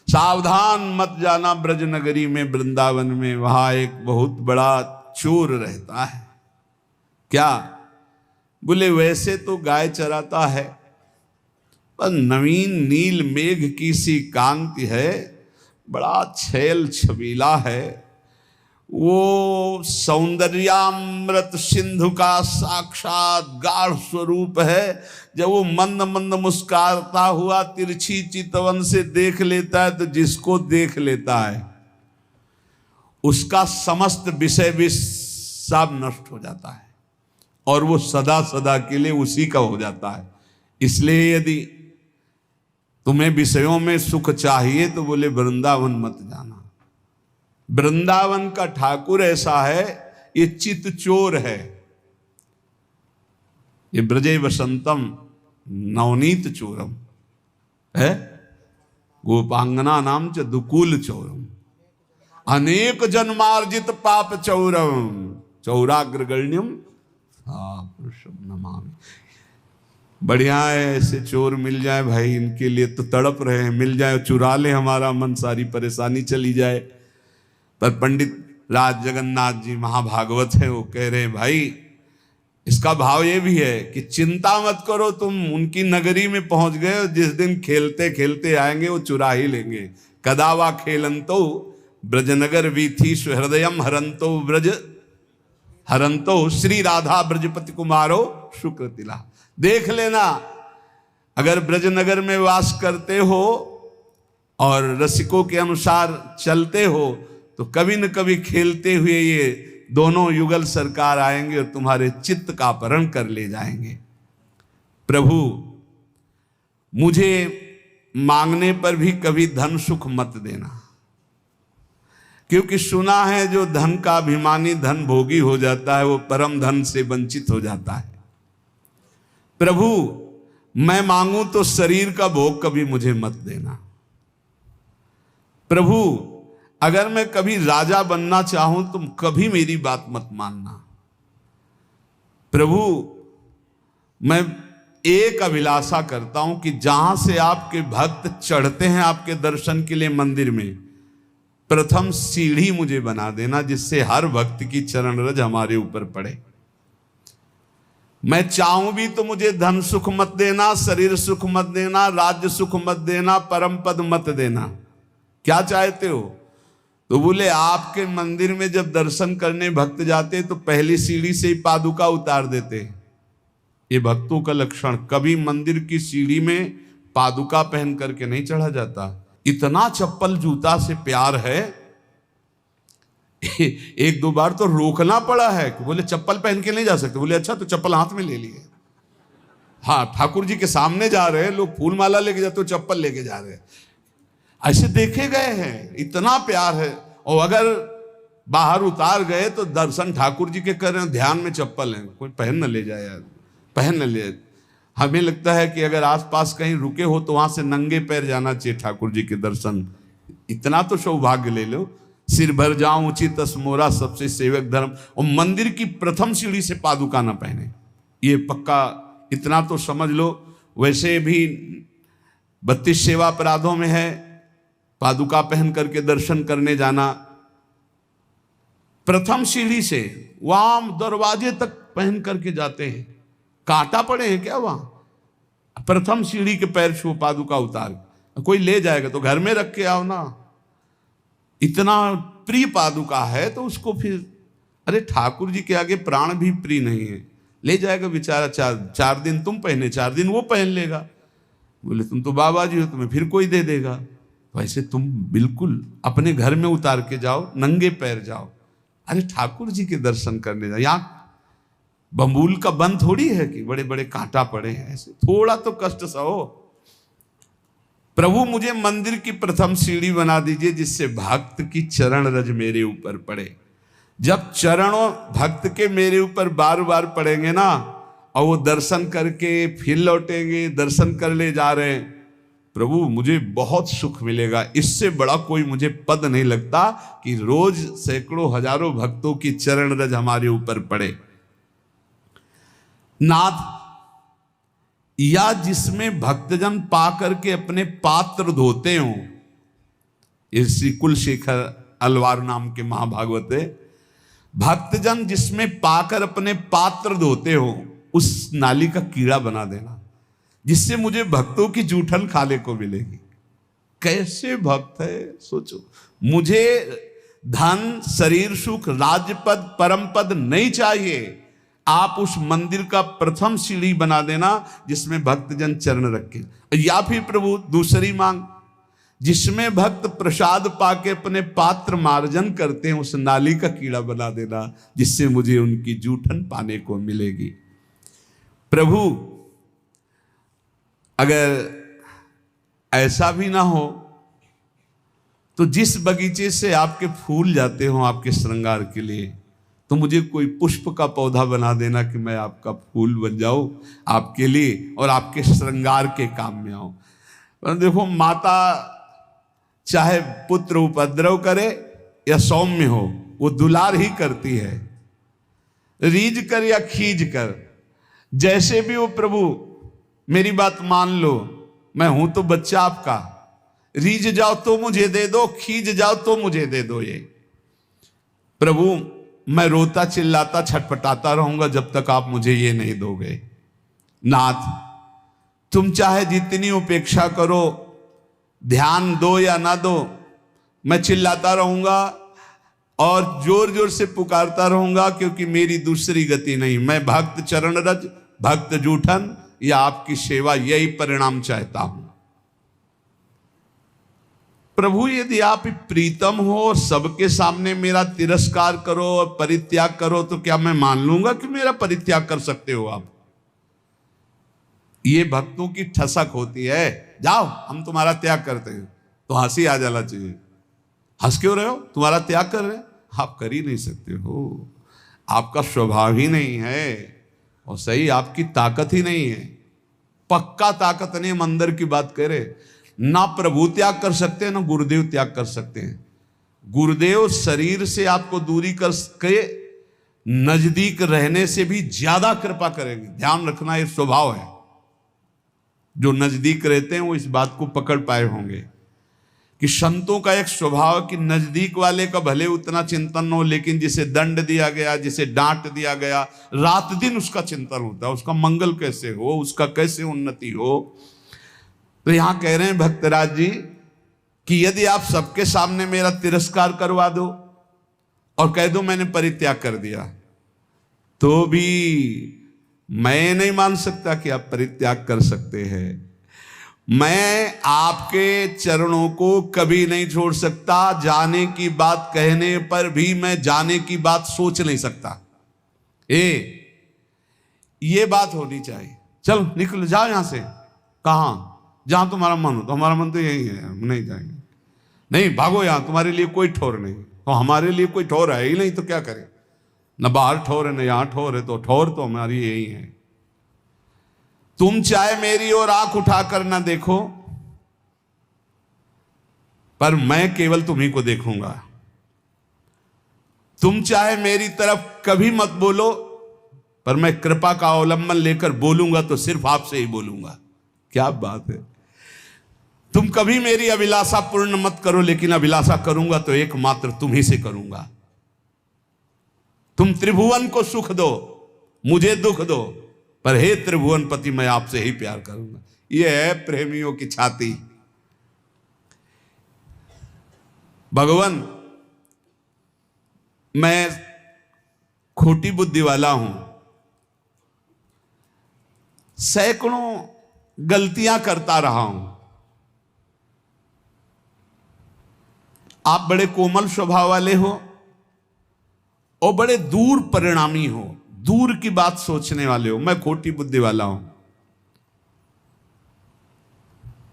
सावधान मत जाना ब्रज नगरी में, वृंदावन में, वहां एक बहुत बड़ा चोर रहता है। क्या? बोले वैसे तो गाय चराता है, पर नवीन नील मेघ की सी कांति है, बड़ा छैल छबीला है, वो सौंदर्यामृत सिंधु का साक्षात गाढ़ स्वरूप है। जब वो मंद मंद मुस्कुराता हुआ तिरछी चितवन से देख लेता है तो जिसको देख लेता है उसका समस्त विषय विष सब नष्ट हो जाता है और वो सदा सदा के लिए उसी का हो जाता है। इसलिए यदि तुम्हें विषयों में सुख चाहिए तो बोले वृंदावन मत जाना। वृंदावन का ठाकुर ऐसा है, ये चित चोर है, ये ब्रजे वसंतम नवनीत चोरम है, गोपांगना नाम च दुकूल चोरम, अनेक जन्मार्जित पाप चौरम, चौराग्रगण्यम नमामि। बढ़िया है, ऐसे चोर मिल जाए भाई, इनके लिए तो तड़प रहे हैं, मिल जाए चुरा ले हमारा मन, सारी परेशानी चली जाए। पर पंडित राज जगन्नाथ जी महाभागवत है, वो कह रहे हैं भाई इसका भाव ये भी है कि चिंता मत करो, तुम उनकी नगरी में पहुंच गए, जिस दिन खेलते खेलते आएंगे वो चुरा ही लेंगे। कदावा खेलंतो ब्रजनगर वीथी सुहृदयम हरंतो ब्रज हरंतो श्री राधा ब्रजपति कुमारो शुक्र तिला। देख लेना, अगर ब्रजनगर में वास करते हो और रसिकों के अनुसार चलते हो तो कभी न कभी खेलते हुए ये दोनों युगल सरकार आएंगे और तुम्हारे चित्त का अपहरण कर ले जाएंगे। प्रभु मुझे मांगने पर भी कभी धन सुख मत देना, क्योंकि सुना है जो धन का अभिमानी धन भोगी हो जाता है वो परम धन से वंचित हो जाता है। प्रभु मैं मांगू तो शरीर का भोग कभी मुझे मत देना। प्रभु अगर मैं कभी राजा बनना चाहूं तुम कभी मेरी बात मत मानना। प्रभु मैं एक अभिलाषा करता हूं कि जहां से आपके भक्त चढ़ते हैं आपके दर्शन के लिए मंदिर में, प्रथम सीढ़ी मुझे बना देना जिससे हर भक्त की चरण रज हमारे ऊपर पड़े। मैं चाहूं भी तो मुझे धन सुख मत देना, शरीर सुख मत देना, राज्य सुख मत देना, परम पद मत देना। क्या चाहते हो? तो बोले आपके मंदिर में जब दर्शन करने भक्त जाते तो पहली सीढ़ी से ही पादुका उतार देते। ये भक्तों का लक्षण, कभी मंदिर की सीढ़ी में पादुका पहन करके नहीं चढ़ा जाता। इतना चप्पल जूता से प्यार है, एक दो बार तो रोकना पड़ा है कि बोले चप्पल पहन के नहीं जा सकते। बोले अच्छा, तो चप्पल हाथ में ले लिए। हाँ, ठाकुर जी के सामने जा रहे हैं लोग, फूल माला लेके जाते हो, चप्पल लेके जा रहे हैं, ऐसे देखे गए हैं। इतना प्यार है। और अगर बाहर उतार गए तो दर्शन ठाकुर जी के कर रहे हैं, ध्यान में चप्पल है, कोई पहन न ले जाए यार, पहन न ले। हमें लगता है कि अगर आसपास कहीं रुके हो तो वहां से नंगे पैर जाना चाहिए ठाकुर जी के दर्शन। इतना तो सौभाग्य ले लो। सिर भर जाऊं उचित मोरा सबसे सेवक धर्म। और मंदिर की प्रथम सीढ़ी से पादुका ना पहने, ये पक्का इतना तो समझ लो। वैसे भी 32 सेवा अपराधों में है पादुका पहन करके दर्शन करने जाना। प्रथम सीढ़ी से वहां दरवाजे तक पहन करके जाते हैं। कांटा पड़े हैं क्या वहां? प्रथम सीढ़ी के पैर छू, पादुका उतार। कोई ले जाएगा तो घर में रख के आओ ना। इतना प्रिय पादुका है तो उसको फिर, अरे ठाकुर जी के आगे प्राण भी प्रिय नहीं है, ले जाएगा बेचारा। चार दिन तुम पहने, 4 दिन वो पहन लेगा। बोले तुम तो बाबा जी हो, तुम्हें फिर कोई दे देगा। वैसे तुम बिल्कुल अपने घर में उतार के जाओ, नंगे पैर जाओ। अरे ठाकुर जी के दर्शन करने जाओ। यहाँ बम्बूल का बंद थोड़ी है कि बड़े बड़े कांटा पड़े हैं, ऐसे थोड़ा तो कष्ट सहो। प्रभु मुझे मंदिर की प्रथम सीढ़ी बना दीजिए जिससे भक्त की चरण रज मेरे ऊपर पड़े। जब चरणों भक्त के मेरे ऊपर बार बार पड़ेंगे ना, और वो दर्शन करके फिर लौटेंगे, दर्शन कर ले जा रहे हैं, प्रभु मुझे बहुत सुख मिलेगा। इससे बड़ा कोई मुझे पद नहीं लगता कि रोज सैकड़ों हजारों भक्तों की चरण रज हमारे ऊपर पड़े। नाथ, या जिसमें भक्तजन पा करके अपने पात्र धोते हो, ये श्री कुलशेखर अलवार नाम के महाभागवत है। भक्तजन जिसमें पाकर अपने पात्र धोते हो उस नाली का कीड़ा बना देना, जिससे मुझे भक्तों की जूठन खाने को मिलेगी। कैसे भक्त है सोचो। मुझे धन, शरीर सुख, राज्यपद, परम पद नहीं चाहिए। आप उस मंदिर का प्रथम सीढ़ी बना देना जिसमें भक्तजन चरण रखे। या फिर प्रभु दूसरी मांग, जिसमें भक्त प्रसाद पाके अपने पात्र मार्जन करते हैं उस नाली का कीड़ा बना देना, जिससे मुझे उनकी जूठन पाने को मिलेगी। प्रभु अगर ऐसा भी ना हो तो जिस बगीचे से आपके फूल जाते हो आपके श्रृंगार के लिए, तो मुझे कोई पुष्प का पौधा बना देना कि मैं आपका फूल बन जाऊं आपके लिए और आपके श्रृंगार के काम में आऊं। पर देखो, माता चाहे पुत्र उपद्रव करे या सौम्य हो, वो दुलार ही करती है। रीझ कर या खींच कर, जैसे भी वो प्रभु मेरी बात मान लो, मैं हूं तो बच्चा आपका। रीझ जाओ तो मुझे दे दो, खींच जाओ तो मुझे दे दो। ये प्रभु मैं रोता चिल्लाता छटपटाता रहूंगा जब तक आप मुझे ये नहीं दोगे। नाथ तुम चाहे जितनी उपेक्षा करो, ध्यान दो या ना दो, मैं चिल्लाता रहूंगा और जोर जोर से पुकारता रहूंगा, क्योंकि मेरी दूसरी गति नहीं। मैं भक्त चरण रज, भक्त जूठन या आपकी सेवा, यही परिणाम चाहता हूं। प्रभु यदि आप प्रीतम हो और सबके सामने मेरा तिरस्कार करो और परित्याग करो, तो क्या मैं मान लूंगा कि मेरा परित्याग कर सकते हो आप? ये भक्तों की ठसक होती है। जाओ हम तुम्हारा त्याग करते हैं, तो हंसी आ जाना चाहिए। हंस क्यों रहे हो? तुम्हारा त्याग कर रहे हैं, आप कर ही नहीं सकते हो। आपका स्वभाव ही नहीं है, और सही आपकी ताकत ही नहीं है। पक्का ताकत नहीं, हम अंदर की बात कह रहे। ना प्रभु त्याग कर सकते हैं ना गुरुदेव त्याग कर सकते हैं। गुरुदेव शरीर से आपको दूरी कर के नजदीक रहने से भी ज्यादा कृपा करेंगे। ध्यान रखना, ये स्वभाव है। जो नजदीक रहते हैं वो इस बात को पकड़ पाए होंगे कि संतों का एक स्वभाव कि नजदीक वाले का भले उतना चिंतन न हो, लेकिन जिसे दंड दिया गया, जिसे डांट दिया गया, रात दिन उसका चिंतन होता है, उसका मंगल कैसे हो, उसका कैसे उन्नति हो। तो यहां कह रहे हैं भक्तराज जी कि यदि आप सबके सामने मेरा तिरस्कार करवा दो और कह दो मैंने परित्याग कर दिया, तो भी मैं नहीं मान सकता कि आप परित्याग कर सकते हैं। मैं आपके चरणों को कभी नहीं छोड़ सकता। जाने की बात कहने पर भी मैं जाने की बात सोच नहीं सकता। ये बात होनी चाहिए। चलो निकल जाओ यहां से। कहां? जहां तुम्हारा मन हो। तो हमारा मन तो यही है, हम नहीं जाएंगे। नहीं भागो, यहां तुम्हारे लिए कोई ठोर नहीं। तो हमारे लिए कोई ठोर है ही नहीं, तो क्या करें? न बाहर ठोर है न यहां ठोर है, तो ठोर तो हमारी यही है। तुम चाहे मेरी ओर आंख उठाकर ना देखो, पर मैं केवल तुम्ही को देखूंगा। तुम चाहे मेरी तरफ कभी मत बोलो, पर मैं कृपा का अवलंबन लेकर बोलूंगा तो सिर्फ आपसे ही बोलूंगा। क्या बात है। तुम कभी मेरी अभिलाषा पूर्ण मत करो, लेकिन अभिलाषा करूंगा तो एकमात्र तुम ही से करूंगा। तुम त्रिभुवन को सुख दो, मुझे दुख दो, पर हे त्रिभुवन पति मैं आपसे ही प्यार करूंगा। यह है प्रेमियों की छाती। भगवान मैं खोटी बुद्धि वाला हूं, सैकड़ों गलतियां करता रहा हूं। आप बड़े कोमल स्वभाव वाले हो और बड़े दूर परिणामी हो, दूर की बात सोचने वाले हो। मैं खोटी बुद्धि वाला हूं।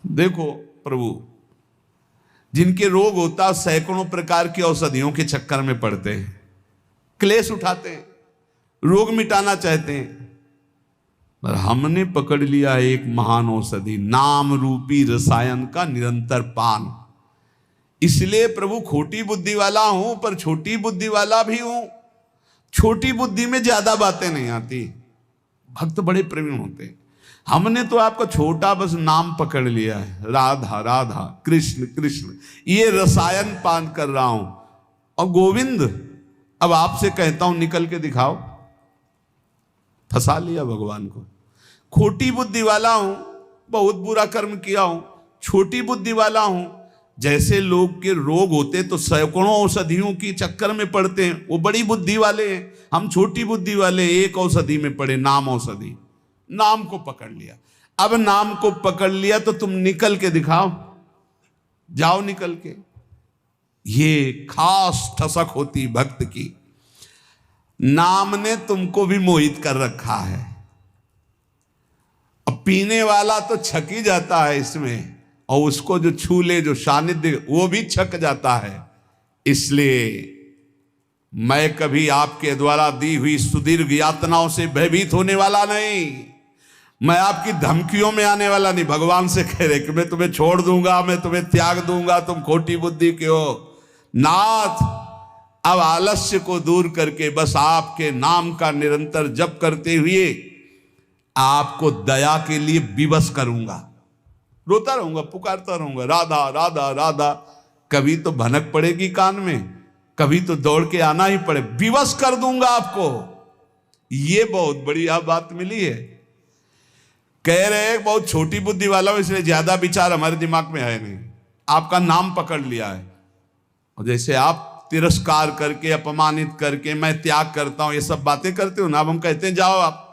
देखो प्रभु, जिनके रोग होता सैकड़ों प्रकार की औषधियों के चक्कर में पड़ते हैं, क्लेश उठाते हैं, रोग मिटाना चाहते हैं, पर हमने पकड़ लिया एक महान औषधि, नाम रूपी रसायन का निरंतर पान। इसलिए प्रभु खोटी बुद्धि वाला हूं, पर छोटी बुद्धि वाला भी हूं। छोटी बुद्धि में ज्यादा बातें नहीं आती। भक्त बड़े प्रवीण होते हैं। हमने तो आपका छोटा बस नाम पकड़ लिया है, राधा राधा कृष्ण कृष्ण, ये रसायन पान कर रहा हूं। और गोविंद अब आपसे कहता हूं निकल के दिखाओ। फंसा लिया भगवान को। खोटी बुद्धि वाला हूं, बहुत बुरा कर्म किया हूं, छोटी बुद्धि वाला हूं। जैसे लोग के रोग होते तो सैकड़ों औषधियों की चक्कर में पड़ते हैं, वो बड़ी बुद्धि वाले हैं, हम छोटी बुद्धि वाले एक औषधि में पड़े, नाम औषधि। नाम को पकड़ लिया। अब नाम को पकड़ लिया तो तुम निकल के दिखाओ, जाओ निकल के। ये खास ठसक होती भक्त की। नाम ने तुमको भी मोहित कर रखा है। अब पीने वाला तो छक ही जाता है इसमें, और उसको जो छू ले, जो सानिध्य, वो भी छक जाता है। इसलिए मैं कभी आपके द्वारा दी हुई सुदीर्घ यातनाओं से भयभीत होने वाला नहीं, मैं आपकी धमकियों में आने वाला नहीं। भगवान से कह रहे कि मैं तुम्हें छोड़ दूंगा, मैं तुम्हें त्याग दूंगा, तुम खोटी बुद्धि के हो। नाथ, अब आलस्य को दूर करके बस आपके नाम का निरंतर जप करते हुए आपको दया के लिए विवश करूंगा। रोता रहूंगा, पुकारता रहूंगा, राधा राधा राधा। कभी तो भनक पड़ेगी कान में, कभी तो दौड़ के आना ही पड़े, विवश कर दूंगा आपको। ये बहुत बढ़िया बात मिली है। कह रहे बहुत छोटी बुद्धि वाला हूं, इसलिए ज्यादा विचार हमारे दिमाग में है नहीं। आपका नाम पकड़ लिया है, और जैसे आप तिरस्कार करके, अपमानित करके, मैं त्याग करता हूं, ये सब बातें करते हो ना, अब हम कहते हैं जाओ आप,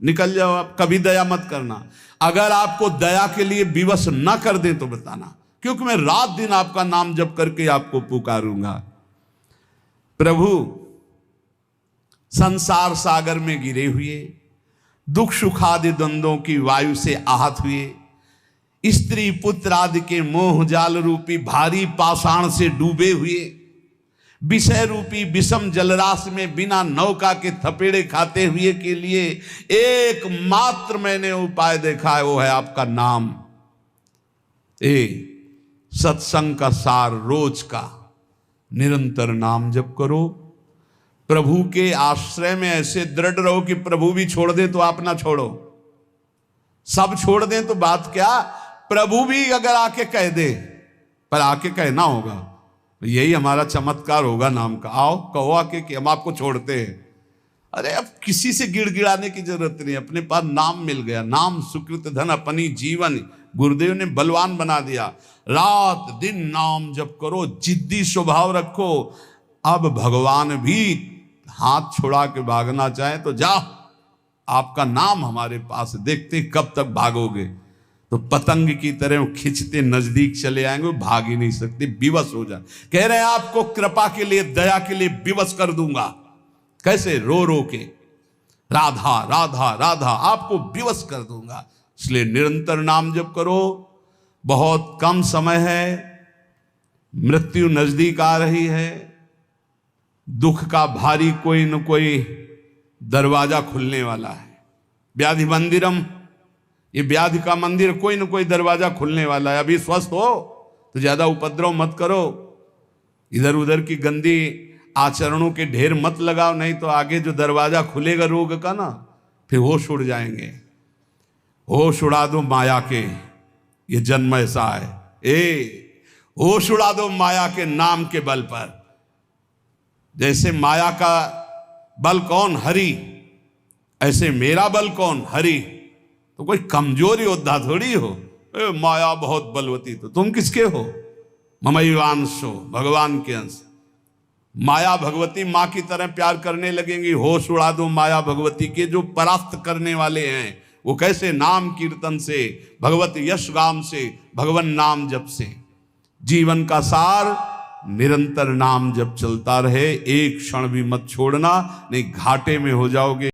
निकल जाओ आप, कभी दया मत करना। अगर आपको दया के लिए विवश न कर दें तो बताना, क्योंकि मैं रात दिन आपका नाम जप करके आपको पुकारूंगा। प्रभु संसार सागर में गिरे हुए, दुख सुखादि द्वंद्वों की वायु से आहत हुए, स्त्री पुत्र आदि के मोह जाल रूपी भारी पाषाण से डूबे हुए, विषय रूपी विषम जलराश में बिना नौका के थपेड़े खाते हुए के लिए एकमात्र मैंने उपाय देखा है, वो है आपका नाम। सत्संग का सार रोज का निरंतर नाम जप करो। प्रभु के आश्रय में ऐसे दृढ़ रहो कि प्रभु भी छोड़ दे तो आप ना छोड़ो, सब छोड़ दें तो बात क्या, प्रभु भी अगर आके कह दे, पर आके कहना होगा। यही हमारा चमत्कार होगा नाम का। आओ कहो आके कि हम आपको छोड़ते हैं। अरे अब किसी से गिड़गिड़ाने की जरूरत नहीं, अपने पास नाम मिल गया। नाम सुकृत धन अपनी जीवन, गुरुदेव ने बलवान बना दिया। रात दिन नाम जप करो, जिद्दी स्वभाव रखो। अब भगवान भी हाथ छुड़ा के भागना चाहे तो जाओ, आपका नाम हमारे पास, देखते कब तक भागोगे। तो पतंग की तरह खिंचते नजदीक चले आएंगे, भाग ही नहीं सकते, विवश हो जाए। कह रहे हैं आपको कृपा के लिए, दया के लिए विवश कर दूंगा। कैसे? रो रो के राधा राधा राधा आपको विवश कर दूंगा। इसलिए निरंतर नाम जप करो। बहुत कम समय है, मृत्यु नजदीक आ रही है, दुख का भारी कोई न कोई दरवाजा खुलने वाला है। व्याधि मंदिरम, ये व्याधि का मंदिर, कोई न कोई दरवाजा खुलने वाला है। अभी स्वस्थ हो तो ज्यादा उपद्रव मत करो, इधर उधर की गंदी आचरणों के ढेर मत लगाओ, नहीं तो आगे जो दरवाजा खुलेगा रोग का ना, फिर होश उड़ जाएंगे। होश उड़ा दो माया के, ये जन्म ऐसा है। होश उड़ा दो माया के नाम के बल पर। जैसे माया का बल कौन? हरि। ऐसे मेरा बल कौन? हरि। तो कोई कमजोर योद्धा थोड़ी हो, माया बहुत बलवती, तो तुम किसके हो? ममैवांशो, भगवान के अंश। माया भगवती माँ की तरह प्यार करने लगेंगी। होश उड़ा दो माया भगवती के, जो परास्त करने वाले हैं। वो कैसे? नाम कीर्तन से, भगवत यश गाम से, भगवान नाम जप से। जीवन का सार निरंतर नाम जप चलता रहे, एक क्षण भी मत छोड़ना, नहीं घाटे में हो जाओगे।